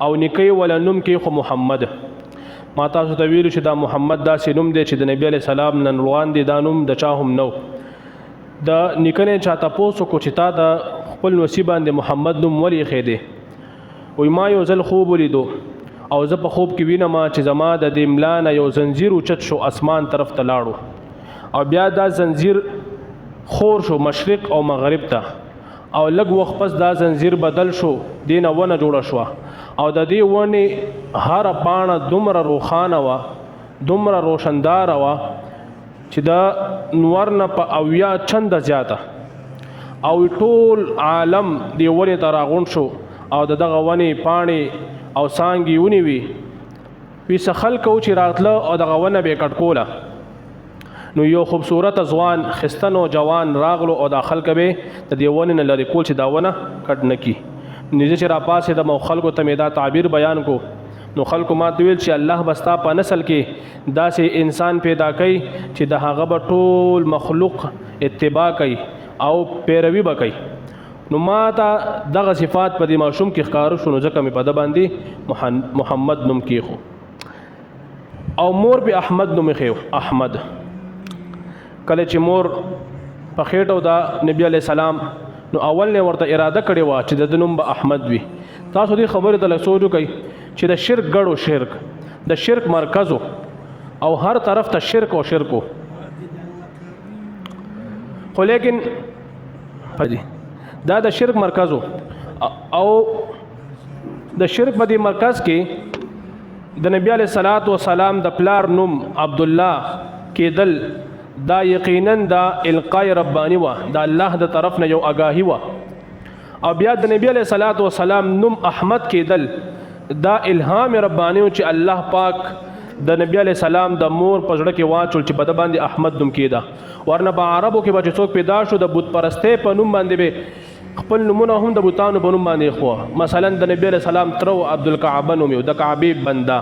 او نکي ولا نوم کې خو محمد. ما تاسو ته ویلو چې دا محمد داسې نوم دی چې د نبی علیه السلام نن روان دی، دا نوم د چا هم نو. د نیکه چا تپوس وکړو چې تا د خپل نصیب باندې محمد نوم ولې ایښی دی؟ وایي ما یو ځل خوب ولیدو او زه په خوب کې وینم چې زما د دې ملا نه یو زنځیر اوچت شو، اسمان طرف ته لاړو او بیا دا زنځیر خور شو مشرق او مغرب ته، او لږ وخت پس دا زنځیر بدل شو، دینه ونه جوړه شوه او د دې ونې هره پاڼه دومره روښانه وه، دومره روشنداره وه چې د نور نه په 80 چنده زیاته، او ټول عالم دې ونې ته راغونډ شو او د دغه ونې پاڼې او څانګې ونیوي. وي څه خلک و چې راتله او دغه ونه به یې کټ کوله. نو یو خوبصورت ځوان ښایسته نوجوان راغلو او دا خلک به د دې ونې نه لرې کول چې دا ونه کټ نه کړي. نو چې راپاسېدم او خلکو ته مې دا تعبیر بیان کو، نو خلکو ما ته ویل چې الله به ستا په نسل کې داسې انسان پیدا کوي چې د هغه به ټول مخلوق اتباع کوي او پیروي به کوي. نو ما ته دغه صفات په دې ماشوم کې ښکاره شو، نو ځکه مې په ده باندې محمد نوم کېښو. او مور به احمد نوم ایښی، احمد. کله چې مور په خېټو د نبی علیه السلام، نو اول نه ورته اراده کړې وه چې د ده نوم به احمد وي. تاسو دې خبرې ته لږ سوچ وکئ چې د شرک ګډو شرک، د شرک مرکزو او هر طرف ته شرک او شرکو، خو لیکن دا د شرک مرکزو او د شرک په دې مرکز کې د نبی علیه الصلاۃ والسلام د پلار نوم عبدالله کېدل دا یقینا دا القای ربانی و، دا الله د طرف نه یو آگاهی و. او بیا د نبی علیه الصلاۃ والسلام نوم احمد کېدل دا الهام ربانی و چې الله پاک د نبی علیه السلام د مور په زړه کې واچول چې په ده باندې احمد نوم کېده. ورنه په عربو کې به چې څوک پیدا شو د بت پرستۍ په نوم باندې به خپل نومونه هم د بوتانو په نوم باندې ایښوه. مثلا د نبی علیه السلام تره عبدالکعبه نوم د کعبې بنده،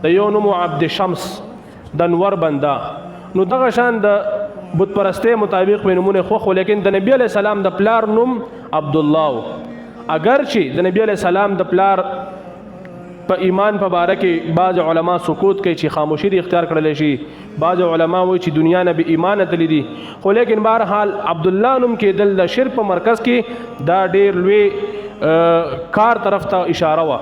د یو نوم عبد شمس د نور بنده. نو دغه شان د بت پرستۍ مطابق په نومونه خوښ، لیکن د نبی علیه السلام د پلار نوم عبدالله. اگر چې د نبی علیه السلام د پلار په ایمان په باره کې بعض علما سکوت کوي چې خاموشي دې اختیار کړلی شي، بعض علما وایي چې دنیا نه بې ایمانه تللی دي، خو لیکن بهرحال عبدالله نوم کېدل د شرک په مرکز کې دا ډېر لوی کار طرف ته اشاره وه.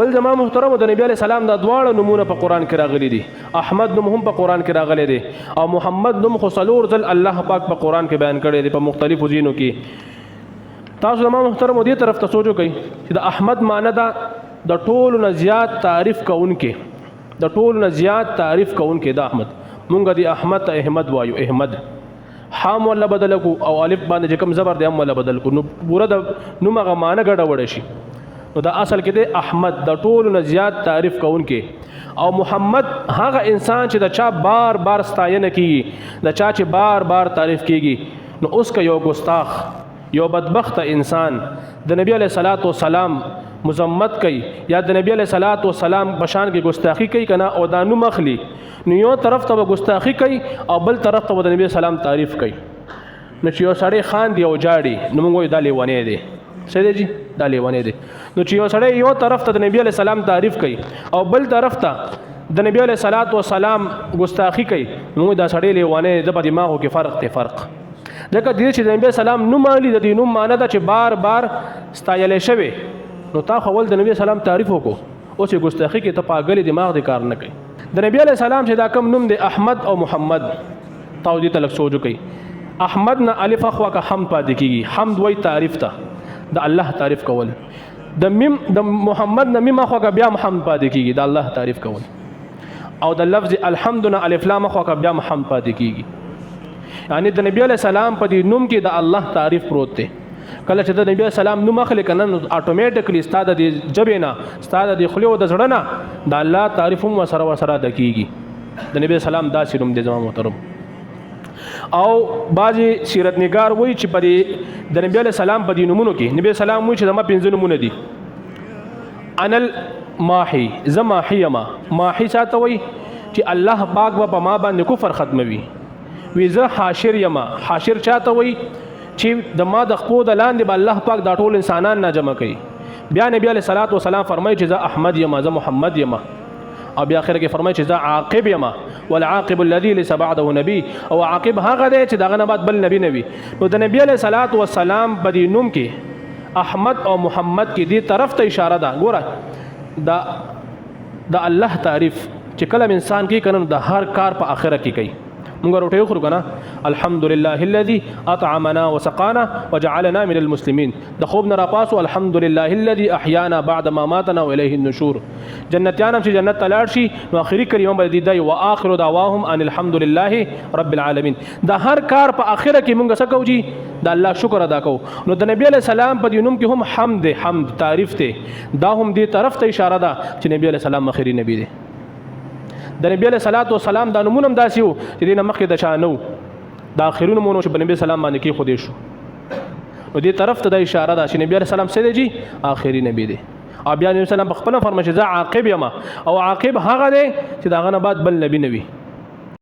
بل زما محترمو د نبی علیه السلام دا دواړه نومونه په قرآن کې راغلي دي. احمد نوم هم په قرآن کې راغلی دی او محمد نوم خو څلور ځل الله پاک په قرآن کې بیان کړی دی په مختلفو ځینو کې. تاسو زما محترمو دې طرف ته سوچ وکئ چې د احمد معنی دا د ټولو نه زیات تعریف کوونکې، د ټولو نه زیات تعریف کوونکې د احمد. مونږ د احمد ته احمد وایو، احمد حام ولا بدل کو او الف باندې چې کوم زبر دی هم ولا بدل کو، نو پوره د نوم هغه معنی ګډوډه شي. نو دا اصل کې دی احمد د ټولو نه زیات تعریف کوونکې، او محمد هغه انسان چې د چا بار بار ستاینه کیږي، د چا چې بار بار تعریف کیږي. نو اوس که یو ګستاخ، یو بدبخت انسان د نبی علیه الصلاۃ والسلام مذمت کوي یا د نبی علیه الصلاۃ والسلام په شان کې ګستاخی کوي کنه او دا نوم اخلي، نو یو طرف ته به ګستاخی کوي او بل طرف ته به د نبی السلام تعریف کوي. نو چې یو سړی خاندي او جاړي، نو موږ وایو دا لیونی دی، څه دی جی دا لیونی دی. نو چې یو سړی یو طرف ته د نبی علیه السلام تعریف کوي او بل طرف ته د نبی علیه الصلاۃ والسلام ګستاخی کوي، نو موږ دا سړی لیونی دی. په دماغو کې فرق دی، فرق ځکه دې چې د نبی السلام نوم اخلي، د دې نوم معنی ده چې بار بار ستایلی شوی. نو تا خو ول د نبی السلام تعریف وکړو، اوس یې ګستاخی کې ته پاګلی دماغ دې کار نه کوي. د نبی علیه السلام چې دا کم نوم دی احمد او محمد، تاسو دې ته لږ سوچ وکئ. احمد نه الف اخوا که حمد پاتې کېږي، حمد وایي تعریف ته د الله تعریف کول. د محمد نه میم اخوا که بیا محمد پاتې کېږي، د الله تعریف کول. او د لفظ الحمد نه الف لام اخوا که بیا محمد پاتې کېږي. یعنی د نبی علیه السلام په دې نوم کې د الله تعریف پروت دی. کله چې د نبی السلام نوم اخلي کنه، نو اتوماتیکلی ستا د جبې نه، ستا د خولې او د زړه نه د الله تعریف هم ورسره ادا کېږي. د نبی السلام داسې نوم دی زما محترم. او بعضې سیرت نگار وایي چې په د نبی علیه السلام په دې نومونو کې نبی السلام وایي چې زما 5 نومونه دي. انا الماحي، زه ماحي یمه. ماحي چاته وایي چې الله پاک به په ما باندې کفر ختموي. وی زه حاشر یمه. حاشر چاته وایي چې د ما د خپو د لاندې به الله پاک دا ټول انسانان نه جمع کوي. بیا نبی علیہ الصلوۃ والسلام فرمایي چې زه احمد یم زه محمد یم او بیا اخر کې فرمایي چې زه عاقب یم والعاقب الذي ليس بعده نبي او عاقب هغه دی چې دغه نه بعد بل نبی نوي نو د نبی علیہ الصلوۃ والسلام په دې نوم کې احمد او محمد کې دې طرف ته اشاره ده ګوره د الله تعریف چې کله انسان کې کنه د هر کار په اخره کې کوي مونږ روټي خورو کنه الحمدلله الذي اطعمنا وسقانا وجعلنا من المسلمين د خوب نه را پاسو الحمدلله الذي احيانا بعد ما ماتنا واليه النشور جنتیان چې جنت تلاړ شي نو اخري کلمه به دي واخر دعواهم ان الحمد لله رب العالمين د هر کار په اخره کې مونږ څه کوو جی د الله شکر ادا کوو نو د نبی عليه السلام په دینوم کې هم حمد تعریف ته دا هم دې طرف ته اشاره ده چې نبی عليه السلام اخري نبی دی د نبی علیہ الصلوۃ والسلام د نمونه داسیو چې دینه مخکې د چانو د اخرونو مونږ چې نبی سلام باندې کې خودي شو نو دې طرف ته د اشاره ده چې نبی علیہ السلام سید جی اخري نبی دی او بیا نبی سلام په خپل فرمایي چې عاقب یما او عاقب هغه دی چې داغه نه بعد بل نبی نوي